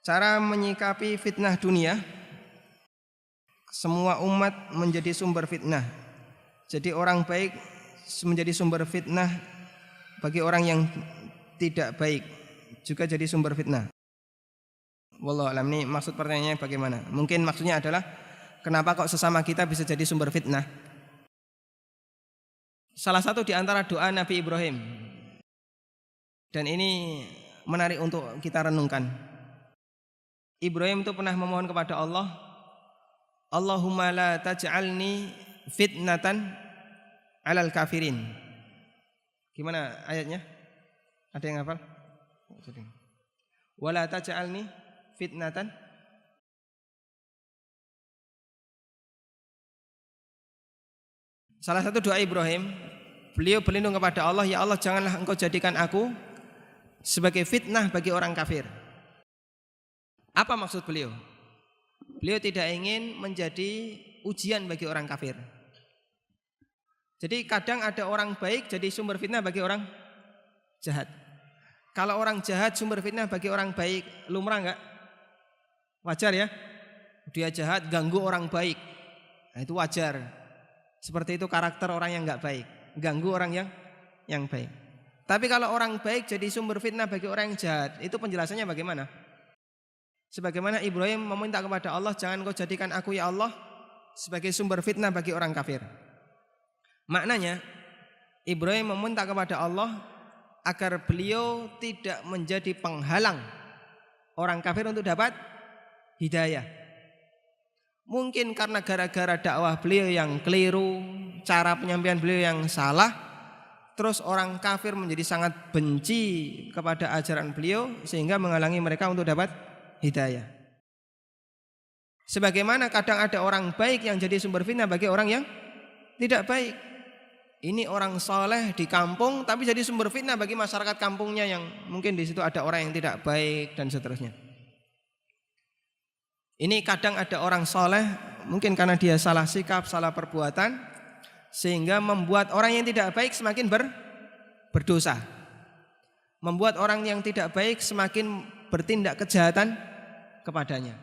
Cara menyikapi fitnah dunia. Semua umat menjadi sumber fitnah. Jadi orang baik menjadi sumber fitnah, bagi orang yang tidak baik juga jadi sumber fitnah. Wallahu alam. Ini maksud pertanyaannya bagaimana? Mungkin maksudnya adalah kenapa kok sesama kita bisa jadi sumber fitnah? Salah satu di antara doa Nabi Ibrahim, dan ini menarik untuk kita renungkan. Ibrahim itu pernah memohon kepada Allah, Allahumma la taj'alni fitnatan alal kafirin. Gimana ayatnya? Ada yang hafal? Wala taj'alni fitnatan. Salah satu doa Ibrahim, beliau berlindung kepada Allah, ya Allah janganlah engkau jadikan aku sebagai fitnah bagi orang kafir. Apa maksud beliau? Beliau tidak ingin menjadi ujian bagi orang kafir. Jadi kadang ada orang baik jadi sumber fitnah bagi orang jahat. Kalau orang jahat sumber fitnah bagi orang baik, lumrah enggak? Wajar ya? Dia jahat ganggu orang baik, nah, itu wajar. Seperti itu karakter orang yang enggak baik, ganggu orang yang baik. Tapi kalau orang baik jadi sumber fitnah bagi orang yang jahat, itu penjelasannya bagaimana? Sebagaimana Ibrahim meminta kepada Allah, jangan kau jadikan aku ya Allah sebagai sumber fitnah bagi orang kafir. Maknanya Ibrahim meminta kepada Allah agar beliau tidak menjadi penghalang orang kafir untuk dapat hidayah. Mungkin karena gara-gara dakwah beliau yang keliru, cara penyampaian beliau yang salah, terus orang kafir menjadi sangat benci kepada ajaran beliau sehingga menghalangi mereka untuk dapat hidayah. Sebagaimana kadang ada orang baik yang jadi sumber fitnah bagi orang yang tidak baik. Ini orang soleh di kampung tapi jadi sumber fitnah bagi masyarakat kampungnya yang mungkin di situ ada orang yang tidak baik dan seterusnya. Ini kadang ada orang soleh mungkin karena dia salah sikap, salah perbuatan, sehingga membuat orang yang tidak baik semakin berdosa. Membuat orang yang tidak baik semakin bertindak kejahatan kepadanya.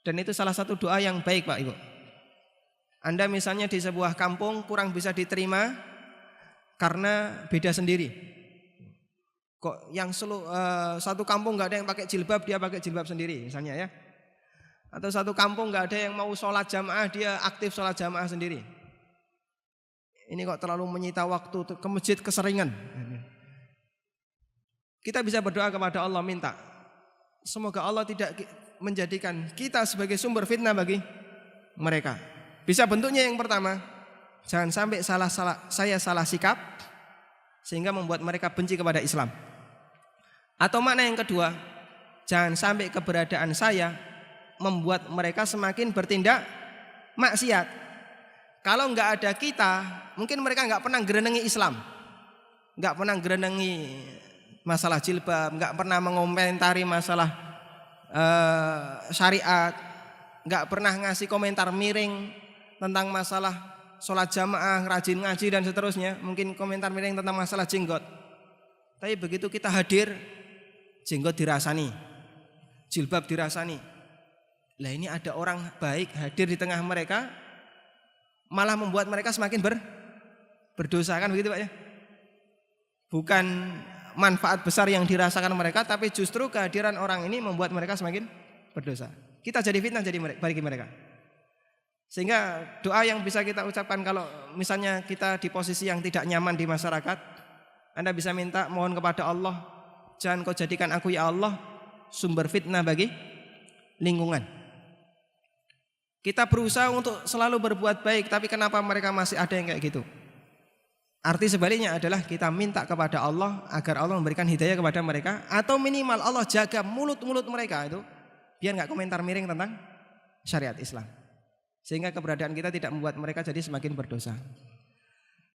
Dan itu salah satu doa yang baik Pak Ibu. Anda misalnya di sebuah kampung kurang bisa diterima karena beda sendiri. Kok yang satu kampung gak ada yang pakai jilbab, dia pakai jilbab sendiri misalnya ya. Atau satu kampung gak ada yang mau sholat jamaah, dia aktif sholat jamaah sendiri. Ini kok terlalu menyita waktu ke masjid keseringan. Kita bisa berdoa kepada Allah, minta semoga Allah tidak menjadikan kita sebagai sumber fitnah bagi mereka. Bisa bentuknya yang pertama, jangan sampai saya salah sikap sehingga membuat mereka benci kepada Islam. Atau makna yang kedua, jangan sampai keberadaan saya membuat mereka semakin bertindak maksiat. Kalau enggak ada kita, mungkin mereka enggak pernah gerenengi Islam, enggak pernah gerenengi masalah jilbab, enggak pernah mengomentari masalah syariat, enggak pernah ngasih komentar miring tentang masalah sholat jamaah, rajin ngaji dan seterusnya. Mungkin komentar miring tentang masalah jenggot. Tapi begitu kita hadir, jenggot dirasani, jilbab dirasani. Lah ini ada orang baik hadir di tengah mereka, malah membuat mereka semakin berdosa, kan begitu Pak ya? Bukan manfaat besar yang dirasakan mereka, tapi justru kehadiran orang ini membuat mereka semakin berdosa. Kita jadi fitnah bagi mereka. Sehingga doa yang bisa kita ucapkan kalau misalnya kita di posisi yang tidak nyaman di masyarakat, Anda bisa minta, mohon kepada Allah, jangan kau jadikan aku ya Allah sumber fitnah bagi lingkungan. Kita berusaha untuk selalu berbuat baik, tapi kenapa mereka masih ada yang kayak gitu? Arti sebaliknya adalah kita minta kepada Allah agar Allah memberikan hidayah kepada mereka, atau minimal Allah jaga mulut-mulut mereka itu biar nggak komentar miring tentang syariat Islam, sehingga keberadaan kita tidak membuat mereka jadi semakin berdosa.